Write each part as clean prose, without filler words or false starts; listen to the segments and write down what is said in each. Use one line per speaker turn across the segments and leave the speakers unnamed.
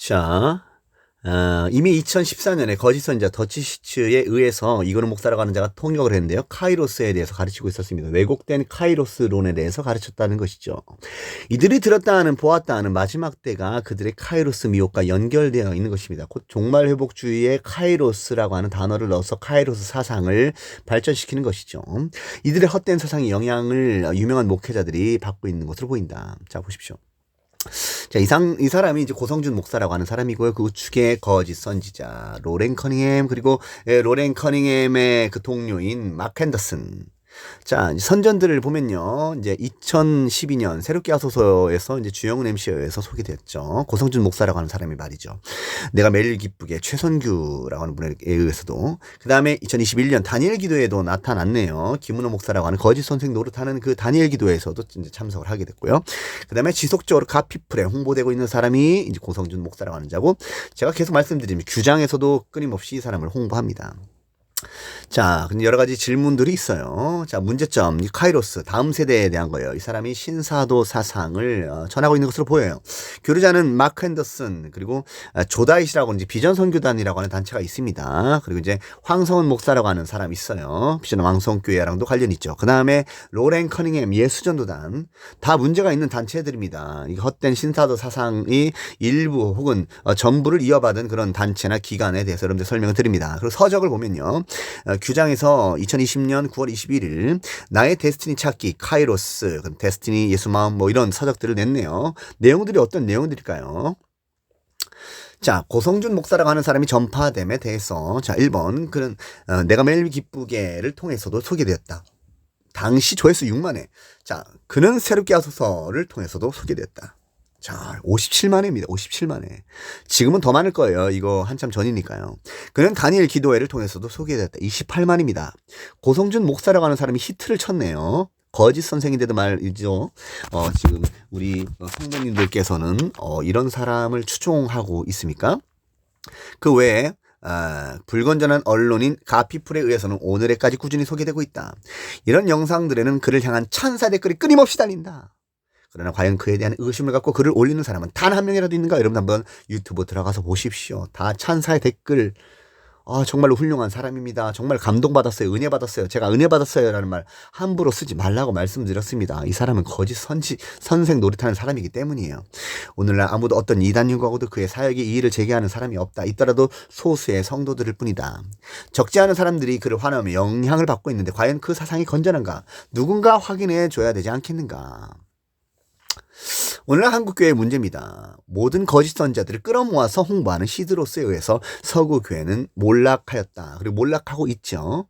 자, 이미 2014년에 거짓 선지자 더치시츠에 의해서 이거는 목사라고 하는 자가 통역을 했는데요. 카이로스에 대해서 가르치고 있었습니다. 왜곡된 카이로스론에 대해서 가르쳤다는 것이죠. 이들이 들었다 하는 보았다 하는 마지막 때가 그들의 카이로스 미혹과 연결되어 있는 것입니다. 곧 종말회복주의의 카이로스라고 하는 단어를 넣어서 카이로스 사상을 발전시키는 것이죠. 이들의 헛된 사상의 영향을 유명한 목회자들이 받고 있는 것으로 보인다. 자, 보십시오. 자, 이 사람이 이제 고성준 목사라고 하는 사람이고요. 그 우측에 거짓 선지자 로렌 커닝햄, 그리고 로렌 커닝햄의 그 동료인 마크 앤더슨. 자, 선전들을 보면요. 이제 2012년 새롭게 하소서에서 이제 주영은 MC에 의해서 소개됐죠. 고성준 목사라고 하는 사람이 말이죠. 내가 매일 기쁘게 최선규라고 하는 분에 의해서도. 그 다음에 2021년 다니엘 기도에도 나타났네요. 김은호 목사라고 하는 거짓 선생 노릇하는 그 다니엘 기도에서도 이제 참석을 하게 됐고요. 그 다음에 지속적으로 가피풀에 홍보되고 있는 사람이 이제 고성준 목사라고 하는 자고, 제가 계속 말씀드리면 규장에서도 끊임없이 이 사람을 홍보합니다. 자, 근데 여러 가지 질문들이 있어요. 자, 문제점, 이 카이로스, 다음 세대에 대한 거예요. 이 사람이 신사도 사상을 전하고 있는 것으로 보여요. 교류자는 마크 앤더슨, 그리고 조다잇이라고 이제 비전 선교단이라고 하는 단체가 있습니다. 그리고 이제 황성은 목사라고 하는 사람이 있어요. 비전 왕성교회랑도 관련이 있죠. 그 다음에 로렌 커닝햄 예수전도단, 다 문제가 있는 단체들입니다. 이 헛된 신사도 사상이 일부 혹은 전부를 이어받은 그런 단체나 기관에 대해서 여러분들 설명을 드립니다. 그리고 서적을 보면요. 규장에서 2020년 9월 21일 나의 데스티니 찾기, 카이로스, 데스티니, 예수마음 뭐 이런 서적들을 냈네요. 내용들이 어떤 내용들일까요? 자, 고성준 목사라고 하는 사람이 전파됨에 대해서, 자, 1번 그는 내가 매일 기쁘게를 통해서도 소개되었다. 당시 조회수 6만 회. 자, 그는 새롭게 하소서를 통해서도 소개되었다. 자, 57만 회입니다. 57만 회. 지금은 더 많을 거예요. 이거 한참 전이니까요. 그는 다니엘 기도회를 통해서도 소개됐다. 28만입니다. 고성준 목사라고 하는 사람이 히트를 쳤네요. 거짓 선생인데도 말이죠. 지금 우리 성도님들께서는 이런 사람을 추종하고 있습니까? 그 외에 불건전한 언론인 가피풀에 의해서는 오늘에까지 꾸준히 소개되고 있다. 이런 영상들에는 그를 향한 천사 댓글이 끊임없이 달린다. 그러나 과연 그에 대한 의심을 갖고 글을 올리는 사람은 단 한 명이라도 있는가? 여러분 한번 유튜브 들어가서 보십시오. 다 찬사의 댓글. 정말로 훌륭한 사람입니다. 정말 감동받았어요. 은혜 받았어요. 제가 은혜 받았어요. 라는 말 함부로 쓰지 말라고 말씀드렸습니다. 이 사람은 거짓 선생 노릇하는 사람이기 때문이에요. 오늘날 아무도 어떤 이단육하고도 그의 사역에 이의를 제기하는 사람이 없다. 있더라도 소수의 성도들일 뿐이다. 적지 않은 사람들이 그를 환호하며 영향을 받고 있는데 과연 그 사상이 건전한가? 누군가 확인해 줘야 되지 않겠는가? 오늘날 한국교회의 문제입니다. 모든 거짓 선자들을 끌어모아서 홍보하는 시드로스에 의해서 서구교회는 몰락하였다. 그리고 몰락하고 있죠.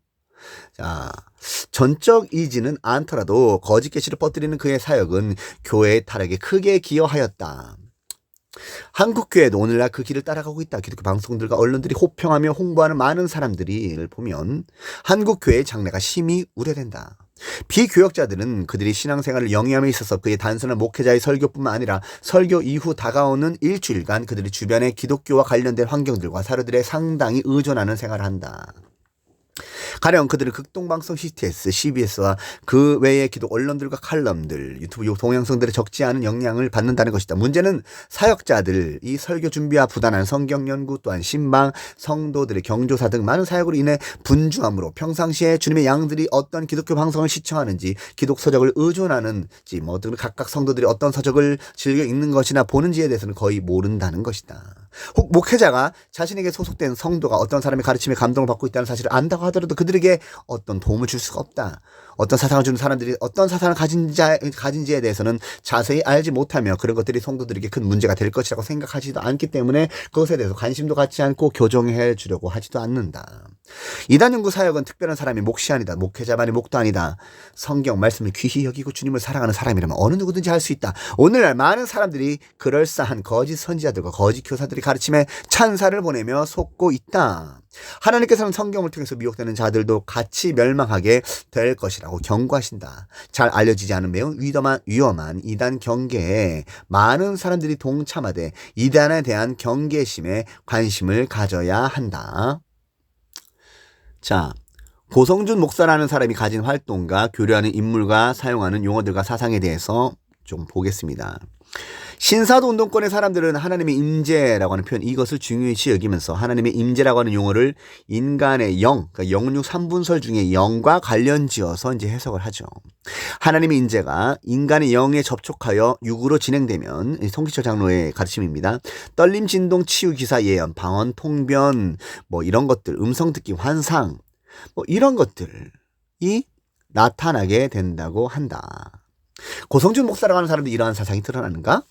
자, 전적이지는 않더라도 거짓 계시를 뻗뜨리는 그의 사역은 교회의 타락에 크게 기여하였다. 한국교회도 오늘날 그 길을 따라가고 있다. 기독교 방송들과 언론들이 호평하며 홍보하는 많은 사람들을 보면 한국교회의 장래가 심히 우려된다. 비교역자들은 그들이 신앙생활을 영위함에 있어서 그의 단순한 목회자의 설교뿐만 아니라 설교 이후 다가오는 일주일간 그들의 주변의 기독교와 관련된 환경들과 사료들에 상당히 의존하는 생활을 한다. 가령 그들은 극동방송 CTS, CBS와 그 외의 기독 언론들과 칼럼들, 유튜브 동영상들에 적지 않은 영향을 받는다는 것이다. 문제는 사역자들, 이 설교 준비와 부단한 성경 연구 또한 신방, 성도들의 경조사 등 많은 사역으로 인해 분주함으로 평상시에 주님의 양들이 어떤 기독교 방송을 시청하는지, 기독 서적을 의존하는지, 각각 성도들이 어떤 서적을 즐겨 읽는 것이나 보는지에 대해서는 거의 모른다는 것이다. 혹 목회자가 자신에게 소속된 성도가 어떤 사람의 가르침에 감동을 받고 있다는 사실을 안다고 하더라도 그들에게 어떤 도움을 줄 수가 없다. 어떤 사상을 주는 사람들이 어떤 사상을 가진지에 대해서는 자세히 알지 못하며 그런 것들이 성도들에게 큰 문제가 될 것이라고 생각하지도 않기 때문에 그것에 대해서 관심도 갖지 않고 교정해 주려고 하지도 않는다. 이단연구 사역은 특별한 사람이 몫이 아니다. 목회자만의 몫도 아니다. 성경 말씀을 귀히 여기고 주님을 사랑하는 사람이라면 어느 누구든지 할 수 있다. 오늘날 많은 사람들이 그럴싸한 거짓 선지자들과 거짓 교사들이 가르침에 찬사를 보내며 속고 있다. 하나님께서는 성경을 통해서 미혹되는 자들도 같이 멸망하게 될 것이라고 경고하신다. 잘 알려지지 않은 매우 위험한 이단 경계에 많은 사람들이 동참하되 이단에 대한 경계심에 관심을 가져야 한다. 자, 고성준 목사라는 사람이 가진 활동과 교류하는 인물과 사용하는 용어들과 사상에 대해서 좀 보겠습니다. 신사도 운동권의 사람들은 하나님의 임재라고 하는 표현 이것을 중요시 여기면서 하나님의 임재라고 하는 용어를 인간의 영, 그러니까 영육 3분설 중에 영과 관련 지어서 이제 해석을 하죠. 하나님의 임재가 인간의 영에 접촉하여 육으로 진행되면 송기철 장로의 가르침입니다. 떨림, 진동, 치유, 기사, 예언, 방언, 통변 뭐 이런 것들, 음성 듣기, 환상 뭐 이런 것들이 나타나게 된다고 한다. 고성준 목사라고 하는 사람도 이러한 사상이 드러나는가?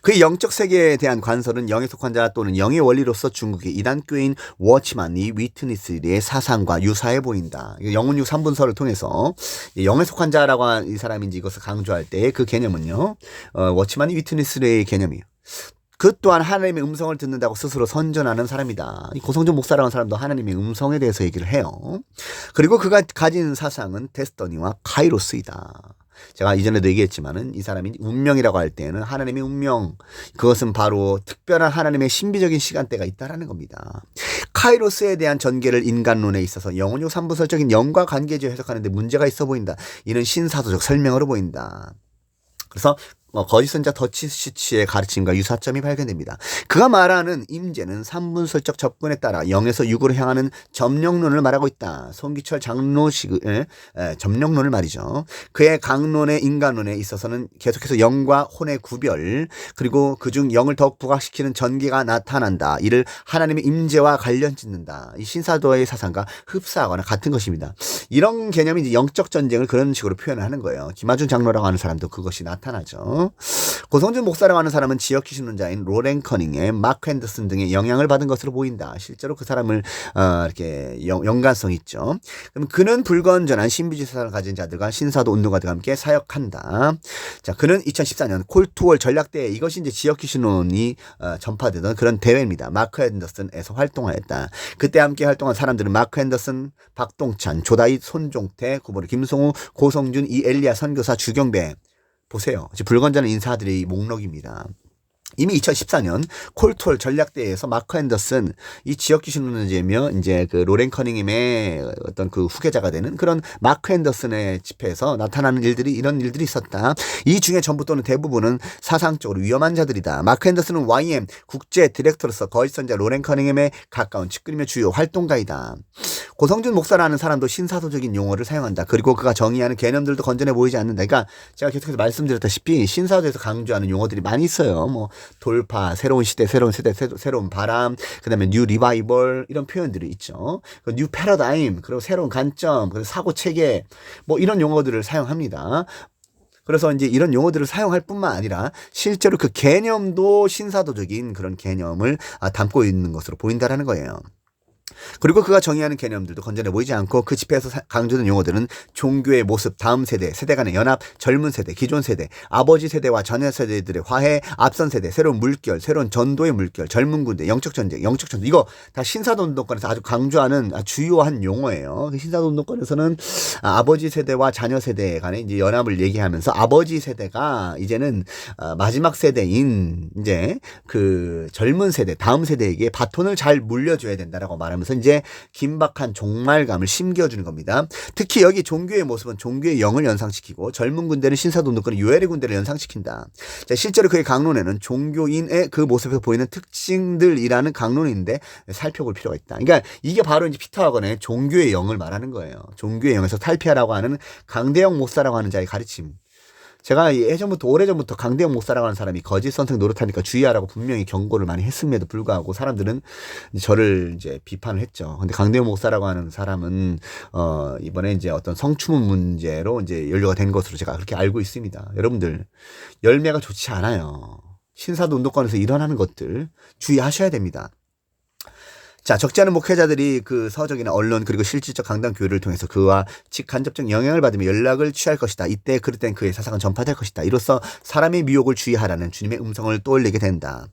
그의 영적 세계에 대한 관설은 영에 속한 자 또는 영의 원리로서 중국의 이단교인 워치만이 위트니스의 사상과 유사해 보인다. 영혼육 3분설을 통해서 영에 속한 자라고 한 이 사람인지 이것을 강조할 때 그 개념은요. 워치만이 위트니스의 개념이에요. 그 또한 하나님의 음성을 듣는다고 스스로 선전하는 사람이다. 고성준 목사라는 하 사람도 하나님의 음성에 대해서 얘기를 해요. 그리고 그가 가진 사상은 데스더니와 카이로스이다. 제가 이전에도 얘기했지만은 이 사람이 운명이라고 할 때는 하나님의 운명, 그것은 바로 특별한 하나님의 신비적인 시간대가 있다라는 겁니다. 카이로스에 대한 전개를 인간론에 있어서 영혼육 3부설적인 영과 관계지어 해석하는데 문제가 있어 보인다. 이는 신사도적 설명으로 보인다. 그래서 거짓 선자 더치시치의 가르침과 유사점이 발견됩니다. 그가 말하는 임재는 3분설적 접근에 따라 영에서 육으로 향하는 점령론을 말하고 있다. 송기철 장로식의 점령론을 말이죠. 그의 강론의 인간론에 있어서는 계속해서 영과 혼의 구별 그리고 그중 영을 더욱 부각시키는 전개가 나타난다. 이를 하나님의 임재와 관련 짓는다. 이 신사도의 사상과 흡사하거나 같은 것입니다. 이런 개념이 이제 영적 전쟁을 그런 식으로 표현을 하는 거예요. 김하준 장로라고 하는 사람도 그것이 나타나죠. 고성준 목사라고 하는 사람은 지역기 신론자인 로렌 커닝의 마크 핸더슨 등의 영향을 받은 것으로 보인다. 실제로 그 사람을 이렇게 연관성 있죠. 그럼 그는 불건전한 신비주의 사상을 가진 자들과 신사도 운동가들과 함께 사역한다. 자, 그는 2014년 콜투월 전략대회 이것이 이제 지역기 신론이 전파되던 그런 대회입니다. 마크 핸더슨에서 활동하였다. 그때 함께 활동한 사람들은 마크 핸더슨, 박동찬, 조다잇, 손종태, 구보리, 김성우, 고성준, 이엘리야 선교사, 주경배 보세요. 불건전한 인사들의 목록입니다. 이미 2014년 콜톨 전략대회에서 마크 앤더슨 이 지역기 신론자이며 이제 그 로렌 커닝햄의 어떤 그 후계자가 되는 그런 마크 앤더슨의 집회에서 나타나는 일들이 이런 일들이 있었다. 이 중에 전부 또는 대부분은 사상적으로 위험한 자들이다. 마크 앤더슨은 YM 국제 디렉터로서 거짓 선자 로렌 커닝햄에 가까운 측근이며 주요 활동가이다. 고성준 목사라는 사람도 신사도적인 용어를 사용한다. 그리고 그가 정의하는 개념들도 건전해 보이지 않는다. 그러니까 제가 계속해서 말씀드렸다시피 신사도에서 강조하는 용어들이 많이 있어요. 뭐 돌파, 새로운 시대, 새로운 세대, 새로운 바람, 그다음에 뉴 리바이벌 이런 표현들이 있죠. 뉴 패러다임, 그리고 새로운 관점, 그리고 사고 체계 뭐 이런 용어들을 사용합니다. 그래서 이제 이런 용어들을 사용할 뿐만 아니라 실제로 그 개념도 신사도적인 그런 개념을 담고 있는 것으로 보인다라는 거예요. 그리고 그가 정의하는 개념들도 건전해 보이지 않고 그 집회에서 강조된 용어들은 종교의 모습, 다음 세대, 세대 간의 연합, 젊은 세대, 기존 세대, 아버지 세대와 자녀 세대들의 화해, 앞선 세대, 새로운 물결, 새로운 전도의 물결, 젊은 군대, 영적 전쟁, 영적 전도 이거 다 신사도 운동권에서 아주 강조하는 주요한 용어예요. 신사도 운동권에서는 아버지 세대와 자녀 세대 간의 이제 연합을 얘기하면서 아버지 세대가 이제는 마지막 세대인 이제 그 젊은 세대, 다음 세대에게 바톤을 잘 물려줘야 된다라고 말하면서 이제 긴박한 종말감을 심겨주는 겁니다. 특히 여기 종교의 모습은 종교의 영을 연상시키고 젊은 군대는 신사도 운동권의 유엘의 군대를 연상시킨다. 자, 실제로 그의 강론에는 종교인의 그 모습에서 보이는 특징들이라는 강론인데 살펴볼 필요가 있다. 그러니까 이게 바로 이제 피터 하건의 종교의 영을 말하는 거예요. 종교의 영에서 탈피하라고 하는 강대영 목사라고 하는 자의 가르침. 제가 예전부터 오래전부터 강대영 목사라고 하는 사람이 거짓 선택 노릇하니까 주의하라고 분명히 경고를 많이 했음에도 불구하고 사람들은 저를 이제 비판을 했죠. 근데 강대영 목사라고 하는 사람은 이번에 이제 어떤 성추문 문제로 이제 연루가 된 것으로 제가 그렇게 알고 있습니다. 여러분들 열매가 좋지 않아요. 신사도 운동권에서 일어나는 것들 주의하셔야 됩니다. 자, 적지 않은 목회자들이 그 서적이나 언론 그리고 실질적 강단 교류를 통해서 그와 직간접적 영향을 받으며 연락을 취할 것이다. 이때 그럴 땐 그의 사상은 전파될 것이다. 이로써 사람의 미혹을 주의하라는 주님의 음성을 떠올리게 된다.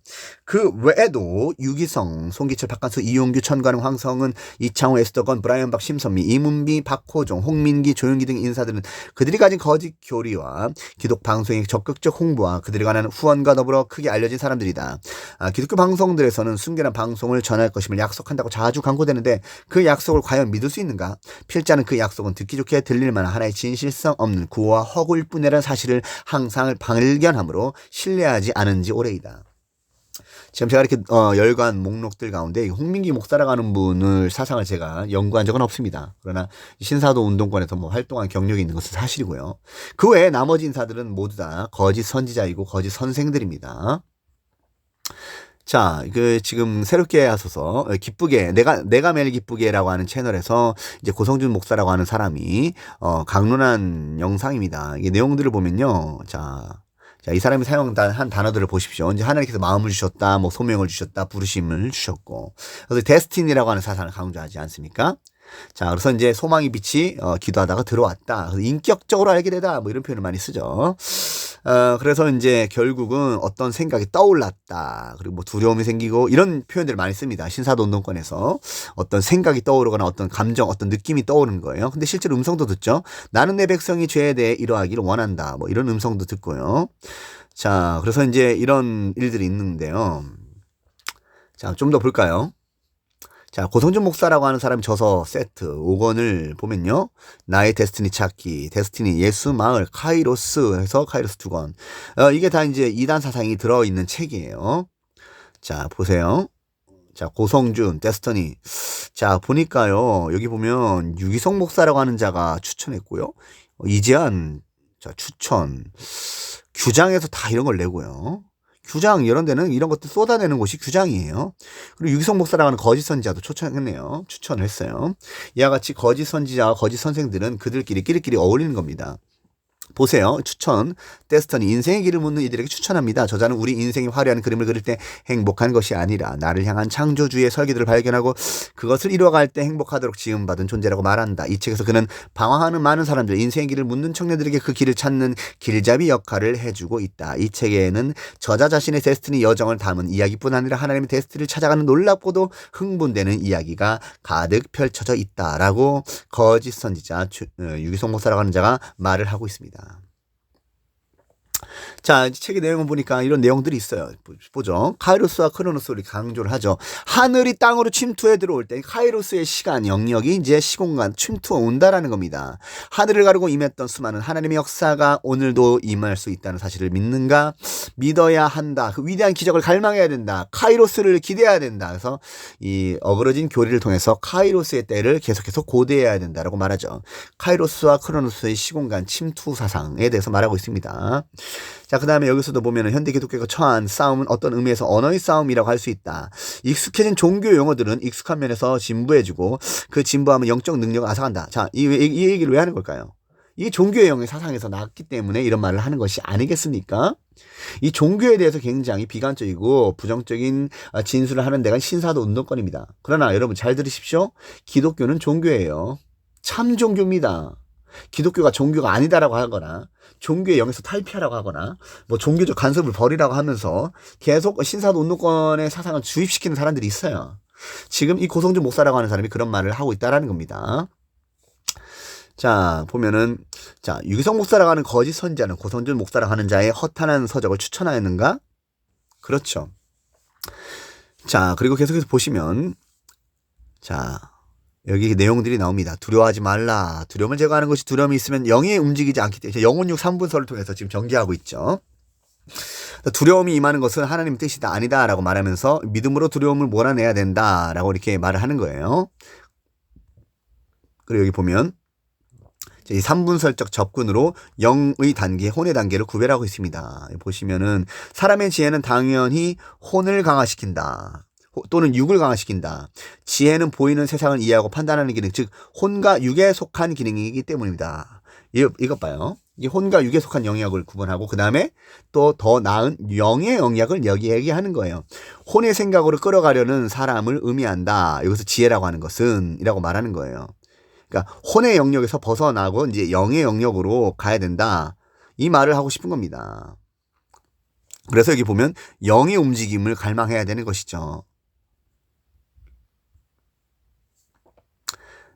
그 외에도 유기성, 송기철, 박한수, 이용규, 천관웅, 황성은, 이창호, 에스더건, 브라이언 박, 심선미, 이문비, 박호종, 홍민기, 조용기 등 인사들은 그들이 가진 거짓 교리와 기독 방송의 적극적 홍보와 그들에 관한 후원과 더불어 크게 알려진 사람들이다. 기독교 방송들에서는 순결한 방송을 전할 것임을 약속한다고 자주 광고되는데 그 약속을 과연 믿을 수 있는가? 필자는 그 약속은 듣기 좋게 들릴 만한 하나의 진실성 없는 구호와 허구일 뿐이라는 사실을 항상 발견하므로 신뢰하지 않은지 오래이다. 지금 제가 이렇게 열관 목록들 가운데 홍민기 목사라고 하는 분을 사상을 제가 연구한 적은 없습니다. 그러나 신사도 운동권에서 뭐 활동한 경력이 있는 것은 사실이고요. 그 외에 나머지 인사들은 모두 다 거짓 선지자이고 거짓 선생들입니다. 자, 지금 새롭게 하소서 기쁘게 내가 매일 기쁘게라고 하는 채널에서 이제 고성준 목사라고 하는 사람이 강론한 영상입니다. 이 내용들을 보면요, 자, 이 사람이 사용한 단어들을 보십시오. 이제 하나님께서 마음을 주셨다, 뭐 소명을 주셨다, 부르심을 주셨고, 그래서 데스티니라고 하는 사상을 강조하지 않습니까? 자, 그래서 이제 소망의 빛이 기도하다가 들어왔다. 그래서 인격적으로 알게 되다. 뭐 이런 표현을 많이 쓰죠. 그래서 이제 결국은 어떤 생각이 떠올랐다. 그리고 뭐 두려움이 생기고 이런 표현들을 많이 씁니다. 신사도 운동권에서 어떤 생각이 떠오르거나 어떤 감정, 어떤 느낌이 떠오르는 거예요. 근데 실제로 음성도 듣죠. 나는 내 백성이 죄에 대해 이러하기를 원한다. 뭐 이런 음성도 듣고요. 자, 그래서 이제 이런 일들이 있는데요. 자, 좀 더 볼까요? 자, 고성준 목사라고 하는 사람이 저서 세트 5권을 보면요. 나의 데스티니 찾기, 데스티니 예수 마을, 카이로스 해서 카이로스 2권. 이게 다 이제 이단 사상이 들어있는 책이에요. 자, 보세요. 자, 고성준, 데스티니. 자, 보니까요. 여기 보면 유기성 목사라고 하는 자가 추천했고요. 이재한, 자, 추천. 규장에서 다 이런 걸 내고요. 규장 이런 데는 이런 것들 쏟아내는 곳이 규장이에요. 그리고 유기성 목사라고 하는 거짓 선지자도 추천을 했어요. 이와 같이 거짓 선지자와 거짓 선생들은 끼리끼리 어울리는 겁니다. 보세요. 추천. 데스티니 인생의 길을 묻는 이들에게 추천합니다. 저자는 우리 인생이 화려한 그림을 그릴 때 행복한 것이 아니라 나를 향한 창조주의 설계들을 발견하고 그것을 이루어갈 때 행복하도록 지음받은 존재라고 말한다. 이 책에서 그는 방황하는 많은 사람들, 인생의 길을 묻는 청년들에게 그 길을 찾는 길잡이 역할을 해주고 있다. 이 책에는 저자 자신의 데스티니 여정을 담은 이야기뿐 아니라 하나님의 데스티니를 찾아가는 놀랍고도 흥분되는 이야기가 가득 펼쳐져 있다라고 거짓 선지자 유기성 목사라고 하는 자가 말을 하고 있습니다. 자, 책의 내용을 보니까 이런 내용들이 있어요. 보죠. 카이로스와 크로노스를 강조를 하죠. 하늘이 땅으로 침투해 들어올 때 카이로스의 시간, 영역이 이제 시공간 침투해 온다라는 겁니다. 하늘을 가르고 임했던 수많은 하나님의 역사가 오늘도 임할 수 있다는 사실을 믿는가? 믿어야 한다. 그 위대한 기적을 갈망해야 된다. 카이로스를 기대해야 된다. 그래서 이 어그러진 교리를 통해서 카이로스의 때를 계속해서 고대해야 된다라고 말하죠. 카이로스와 크로노스의 시공간 침투 사상에 대해서 말하고 있습니다. 자, 그 다음에 여기서도 보면 현대 기독교가 처한 싸움은 어떤 의미에서 언어의 싸움이라고 할 수 있다. 익숙해진 종교 용어들은 익숙한 면에서 진부해지고 그 진부하면 영적 능력을 앗아간다. 자, 이 얘기를 왜 하는 걸까요? 이 종교의 영의 사상에서 나왔기 때문에 이런 말을 하는 것이 아니겠습니까? 이 종교에 대해서 굉장히 비관적이고 부정적인 진술을 하는 데가 신사도 운동권입니다. 그러나 여러분 잘 들으십시오. 기독교는 종교예요. 참 종교입니다. 기독교가 종교가 아니다라고 하거나 종교의 영에서 탈피하라고 하거나 뭐 종교적 간섭을 버리라고 하면서 계속 신사도 운동권의 사상을 주입시키는 사람들이 있어요. 지금 이 고성준 목사라고 하는 사람이 그런 말을 하고 있다라는 겁니다. 자, 보면은 자, 유기성 목사라고 하는 거짓 선지자는 고성준 목사라고 하는 자의 허탄한 서적을 추천하였는가? 그렇죠. 자, 그리고 계속해서 보시면 자, 여기 내용들이 나옵니다. 두려워하지 말라. 두려움을 제거하는 것이 두려움이 있으면 영이 움직이지 않기 때문에 영혼육 3분설을 통해서 지금 전개하고 있죠. 두려움이 임하는 것은 하나님의 뜻이다 아니다라고 말하면서 믿음으로 두려움을 몰아내야 된다라고 이렇게 말을 하는 거예요. 그리고 여기 보면 이 3분설적 접근으로 영의 단계, 혼의 단계를 구별하고 있습니다. 보시면은 사람의 지혜는 당연히 혼을 강화시킨다. 또는 육을 강화시킨다. 지혜는 보이는 세상을 이해하고 판단하는 기능, 즉 혼과 육에 속한 기능이기 때문입니다. 이것 봐요. 이 혼과 육에 속한 영역을 구분하고 그 다음에 또 더 나은 영의 영역을 얘기하는 거예요. 혼의 생각으로 끌어가려는 사람을 의미한다. 여기서 지혜라고 하는 것은 이라고 말하는 거예요. 그러니까 혼의 영역에서 벗어나고 이제 영의 영역으로 가야 된다. 이 말을 하고 싶은 겁니다. 그래서 여기 보면 영의 움직임을 갈망해야 되는 것이죠.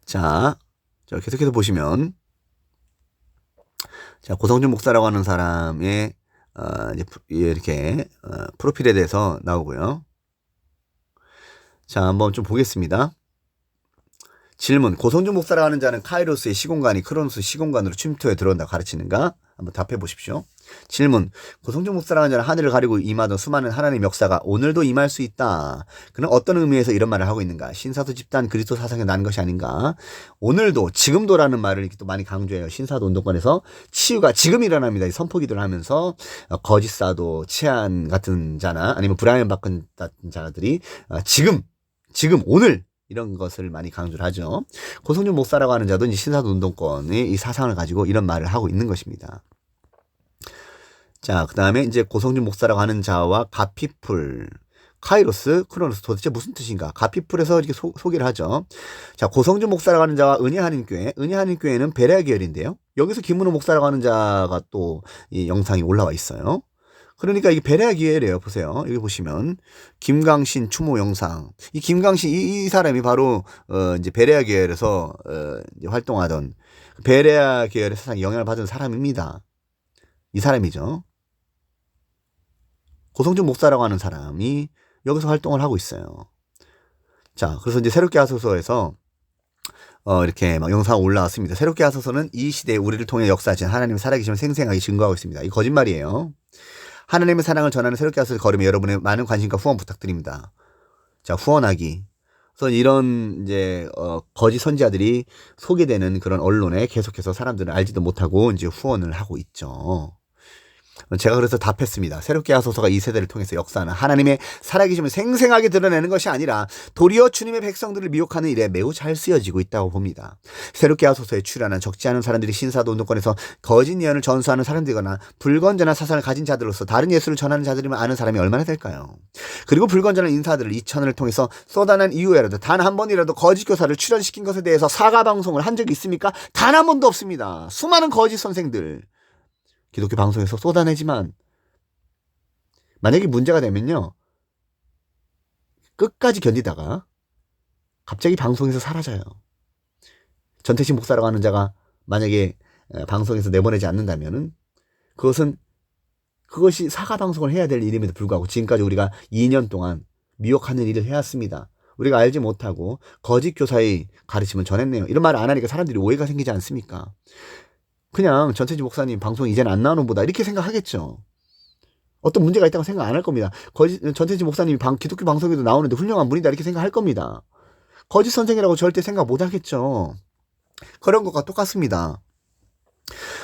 자, 계속해서 보시면, 자, 고성준 목사라고 하는 사람의 이제 이렇게 프로필에 대해서 나오고요. 자, 한번 좀 보겠습니다. 질문: 고성준 목사라고 하는 자는 카이로스의 시공간이 크로노스 시공간으로 침투해 들어온다 가르치는가? 한번 답해 보십시오. 질문: 고성준 목사라고 하는 자는 하늘을 가리고 임하던 수많은 하나님의 역사가 오늘도 임할 수 있다. 그는 어떤 의미에서 이런 말을 하고 있는가? 신사도 집단 그리스도 사상에 난 것이 아닌가? 오늘도, 지금도라는 말을 이렇게 또 많이 강조해요. 신사도 운동권에서 치유가 지금 일어납니다. 이 선포기도를 하면서 거짓 사도, 치안 같은 자나 아니면 브라이언 바컨 같은 자들이 지금 오늘 이런 것을 많이 강조를 하죠. 고성준 목사라고 하는 자도 이제 신사도 운동권의 이 사상을 가지고 이런 말을 하고 있는 것입니다. 자, 그 다음에 이제 고성준 목사라고 하는 자와 가피풀, 카이로스, 크로노스 도대체 무슨 뜻인가? 가피풀에서 이렇게 소개를 하죠. 자, 고성준 목사라고 하는 자와 은혜하나님교회는 베레아 계열인데요. 여기서 김문호 목사라고 하는 자가 또 이 영상이 올라와 있어요. 그러니까 이게 베레아 계열이에요. 보세요. 여기 보시면 김강신 추모 영상. 이 김강신 이 사람이 바로 이제 베레아 계열에서 이제 활동하던 베레아 계열의 사상에 영향을 받은 사람입니다. 이 사람이죠. 고성준 목사라고 하는 사람이 여기서 활동을 하고 있어요. 자, 그래서 이제 새롭게 하소서에서 이렇게 막 영상 올라왔습니다. 새롭게 하소서는 이 시대에 우리를 통해 역사하신 하나님의 살아계심을 생생하게 증거하고 있습니다. 이 거짓말이에요. 하나님의 사랑을 전하는 새롭게 하소서 걸음에 여러분의 많은 관심과 후원 부탁드립니다. 자, 후원하기. 그래서 이런 이제 거짓 선지자들이 소개되는 그런 언론에 계속해서 사람들은 알지도 못하고 이제 후원을 하고 있죠. 제가 그래서 답했습니다. 새롭게 하소서가 이 세대를 통해서 역사하는 하나님의 살아계심을 생생하게 드러내는 것이 아니라 도리어 주님의 백성들을 미혹하는 일에 매우 잘 쓰여지고 있다고 봅니다. 새롭게 하소서에 출연한 적지 않은 사람들이 신사도 운동권에서 거짓 예언을 전수하는 사람들이거나 불건전한 사상을 가진 자들로서 다른 예수를 전하는 자들이면 아는 사람이 얼마나 될까요? 그리고 불건전한 인사들을 이 채널을 통해서 쏟아낸 이후에라도 단 한 번이라도 거짓 교사를 출연시킨 것에 대해서 사과 방송을 한 적이 있습니까? 단 한 번도 없습니다. 수많은 거짓 선생들 기독교 방송에서 쏟아내지만 만약에 문제가 되면요, 끝까지 견디다가 갑자기 방송에서 사라져요. 전태신 목사라고 하는 자가 만약에 방송에서 내보내지 않는다면은 그것이 사과 방송을 해야 될 일임에도 불구하고 지금까지 우리가 2년 동안 미혹하는 일을 해왔습니다. 우리가 알지 못하고 거짓 교사의 가르침을 전했네요. 이런 말을 안 하니까 사람들이 오해가 생기지 않습니까? 그냥 전태진 목사님 방송 이제는 안 나오는 보다 이렇게 생각하겠죠. 어떤 문제가 있다고 생각 안 할 겁니다. 전태진 목사님이 기독교 방송에도 나오는데 훌륭한 분이다 이렇게 생각할 겁니다. 거짓 선생이라고 절대 생각 못 하겠죠. 그런 것과 똑같습니다.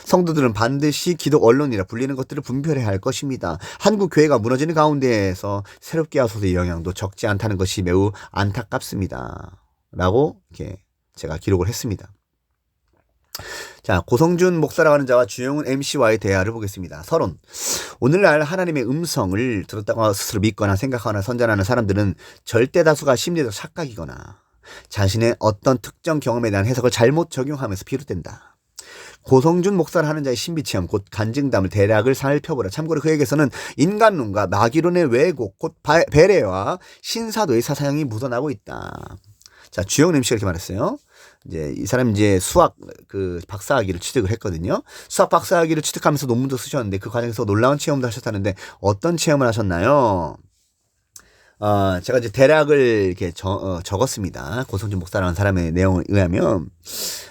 성도들은 반드시 기독 언론이라 불리는 것들을 분별해야 할 것입니다. 한국 교회가 무너지는 가운데에서 새롭게 하소서의 영향도 적지 않다는 것이 매우 안타깝습니다. 라고 이렇게 제가 기록을 했습니다. 자, 고성준 목사라고 하는 자와 주영훈 MC와의 대화를 보겠습니다. 서론. 오늘날 하나님의 음성을 들었다고 스스로 믿거나 생각하거나 선전하는 사람들은 절대 다수가 심리적 착각이거나 자신의 어떤 특정 경험에 대한 해석을 잘못 적용하면서 비롯된다. 고성준 목사를 하는 자의 신비체험 곧 간증담을 대략을 살펴보라. 참고로 그에게서는 인간론과 마귀론의 왜곡 곧 베레와 신사도의 사상이 묻어나고 있다. 자, 주영훈 MC가 이렇게 말했어요. 이제 이 사람 이제 수학 박사학위를 취득을 했거든요. 수학 박사학위를 취득하면서 논문도 쓰셨는데 그 과정에서 놀라운 체험도 하셨다는데 어떤 체험을 하셨나요? 제가 이제 대략을 이렇게 적었습니다. 고성준 목사라는 사람의 내용에 의하면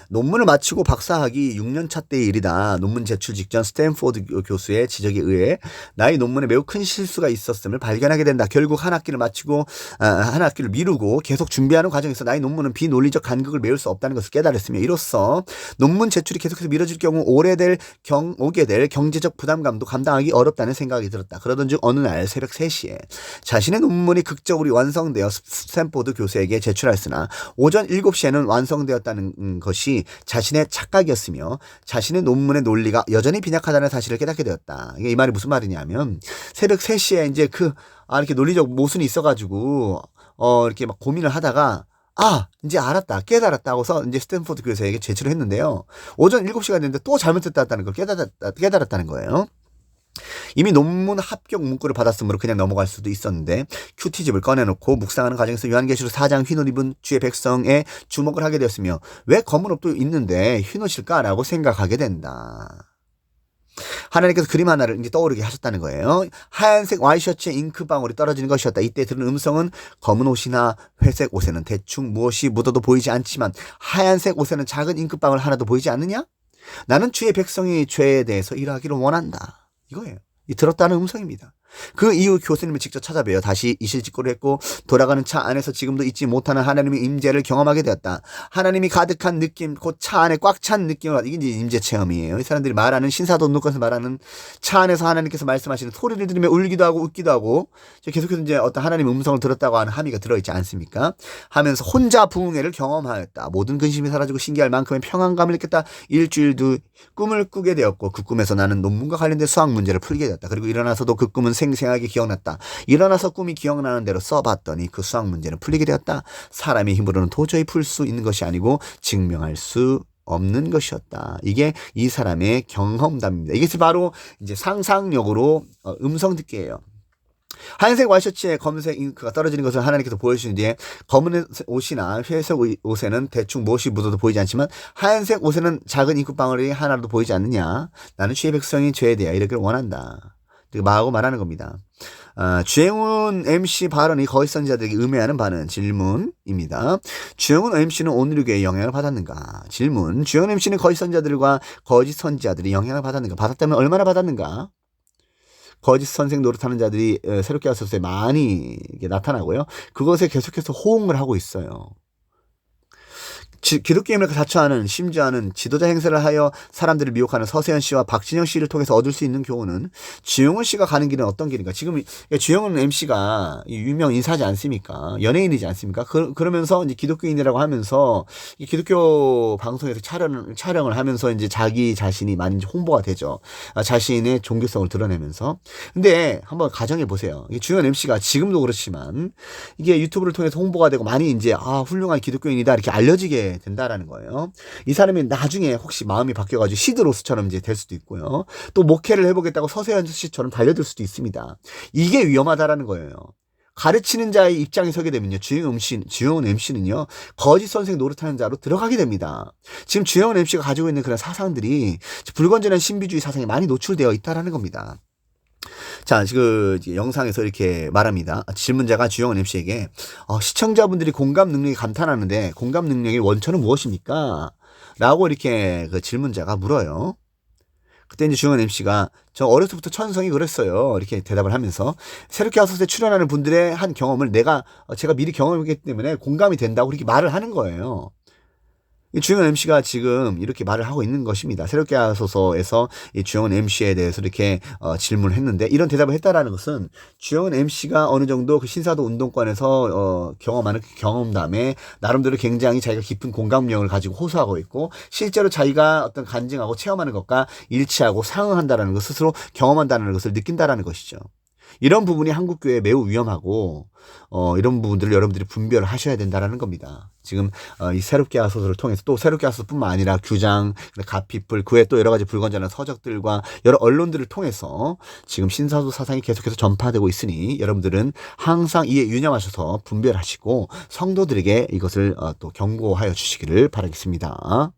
논문을 마치고 박사학위 6년차 때의 일이다. 논문 제출 직전 스탠포드 교수의 지적에 의해 나의 논문에 매우 큰 실수가 있었음을 발견하게 된다. 결국 한 학기를 마치고 한 학기를 미루고 계속 준비하는 과정에서 나의 논문은 비논리적 간극을 메울 수 없다는 것을 깨달았으며 이로써 논문 제출이 계속해서 미뤄질 경우 오게 될 경제적 부담감도 감당하기 어렵다는 생각이 들었다. 그러던 중 어느 날 새벽 3시에 자신의 논문이 극적으로 완성되어 스탠포드 교수에게 제출하였으나 오전 7시에는 완성되었다는 것이 자신의 착각이었으며 자신의 논문의 논리가 여전히 빈약하다는 사실을 깨닫게 되었다. 이게 이 말이 무슨 말이냐면 새벽 3시에 이제 이렇게 논리적 모순이 있어가지고 이렇게 막 고민을 하다가 이제 알았다, 깨달았다 하고서 이제 스탠포드 교수에게 제출을 했는데요. 오전 7시가 됐는데 또 잘못했다는 걸 깨달았다는 거예요. 이미 논문 합격 문구를 받았으므로 그냥 넘어갈 수도 있었는데 큐티집을 꺼내놓고 묵상하는 과정에서 요한계시록 4장 흰옷 입은 주의 백성에 주목을 하게 되었으며 왜 검은 옷도 있는데 흰옷일까라고 생각하게 된다. 하나님께서 그림 하나를 이제 떠오르게 하셨다는 거예요. 하얀색 와이셔츠에 잉크방울이 떨어지는 것이었다. 이때 들은 음성은 검은 옷이나 회색 옷에는 대충 무엇이 묻어도 보이지 않지만 하얀색 옷에는 작은 잉크방울 하나도 보이지 않느냐? 나는 주의 백성의 죄에 대해서 일하기를 원한다. 이거예요. 이 들었다는 음성입니다. 그 이후 교수님을 직접 찾아뵈어 다시 이실직고를 했고 돌아가는 차 안에서 지금도 잊지 못하는 하나님의 임재를 경험하게 되었다. 하나님이 가득한 느낌, 곧 차 안에 꽉 찬 느낌을 이게 이제 임재 체험이에요. 이 사람들이 말하는 신사동론권에서 말하는 차 안에서 하나님께서 말씀하시는 소리를 들으며 울기도 하고 웃기도 하고 계속해서 이제 어떤 하나님의 음성을 들었다고 하는 함의가 들어있지 않습니까? 하면서 혼자 부흥회를 경험하였다. 모든 근심이 사라지고 신기할 만큼의 평안감을 느꼈다. 일주일도 꿈을 꾸게 되었고 그 꿈에서 나는 논문과 관련된 수학 문제를 풀게 되었다. 그리고 일어나서도 그 꿈은 생생하게 기억났다. 일어나서 꿈이 기억나는 대로 써봤더니 그 수학 문제는 풀리게 되었다. 사람의 힘으로는 도저히 풀 수 있는 것이 아니고 증명할 수 없는 것이었다. 이게 이 사람의 경험담입니다. 이게 바로 이제 상상력으로 음성 듣기예요. 하얀색 와이셔츠에 검은색 잉크가 떨어지는 것을 하나님께서 보여주신 뒤에 검은 옷이나 회색 옷에는 대충 무엇이 묻어도 보이지 않지만 하얀색 옷에는 작은 잉크방울이 하나도 보이지 않느냐. 나는 주의 백성이 죄에 대하여 이르기를 원한다. 마하고 말하는 겁니다. 주영훈 MC 발언이 거짓 선지자들에게 음해하는 바는 질문입니다. 주영훈 MC는 오늘교회에 영향을 받았는가? 질문. 주영훈 MC는 거짓 선지자들과 거짓 선지자들이 영향을 받았는가? 받았다면 얼마나 받았는가? 거짓 선생 노릇하는 자들이 새롭게 하소서에 많이 나타나고요. 그것에 계속해서 호응을 하고 있어요. 기독교임을 자처하는 심지어는 지도자 행세를 하여 사람들을 미혹하는 서세현 씨와 박진영 씨를 통해서 얻을 수 있는 교훈은 주영훈 씨가 가는 길은 어떤 길인가? 지금 주영훈 MC가 유명 인사지 않습니까? 연예인이지 않습니까? 그러면서 이제 기독교인이라고 하면서 기독교 방송에서 촬영을 하면서 이제 자기 자신이 많이 홍보가 되죠. 자신의 종교성을 드러내면서. 근데 한번 가정해 보세요. 주영훈 MC가 지금도 그렇지만 이게 유튜브를 통해서 홍보가 되고 많이 이제 훌륭한 기독교인이다 이렇게 알려지게 된다라는 거예요. 이 사람이 나중에 혹시 마음이 바뀌어가지고 시드로스처럼 이제 될 수도 있고요. 또 목회를 해보겠다고 서세현 씨처럼 달려들 수도 있습니다. 이게 위험하다라는 거예요. 가르치는 자의 입장에 서게 되면요. 주영훈 MC는요. 거짓 선생 노릇하는 자로 들어가게 됩니다. 지금 주영훈 MC가 가지고 있는 그런 사상들이 불건전한 신비주의 사상에 많이 노출되어 있다라는 겁니다. 자, 그 영상에서 이렇게 말합니다. 질문자가 주영훈 MC에게 시청자분들이 공감 능력이 감탄하는데 공감 능력의 원천은 무엇입니까? 라고 이렇게 그 질문자가 물어요. 그때 이제 주영훈 MC가 저 어렸을 때부터 천성이 그랬어요. 이렇게 대답을 하면서 새롭게 하소서에 출연하는 분들의 한 경험을 제가 미리 경험했기 때문에 공감이 된다고 이렇게 말을 하는 거예요. 주영훈 MC가 지금 이렇게 말을 하고 있는 것입니다. 새롭게 하소서에서 이 주영훈 MC에 대해서 이렇게 질문을 했는데 이런 대답을 했다라는 것은 주영훈 MC가 어느 정도 그 신사도 운동권에서 경험하는 그 경험담에 나름대로 굉장히 자기가 깊은 공감력을 가지고 호소하고 있고 실제로 자기가 어떤 간증하고 체험하는 것과 일치하고 상응한다라는 것 스스로 경험한다는 것을 느낀다라는 것이죠. 이런 부분이 한국교회에 매우 위험하고 이런 부분들을 여러분들이 분별을 하셔야 된다는 겁니다. 지금 이 새롭게 하소서를 통해서 또 새롭게 하소서뿐만 아니라 규장, 가피풀, 그 외 또 여러 가지 불건전한 서적들과 여러 언론들을 통해서 지금 신사도 사상이 계속해서 전파되고 있으니 여러분들은 항상 이에 유념하셔서 분별하시고 성도들에게 이것을 또 경고하여 주시기를 바라겠습니다.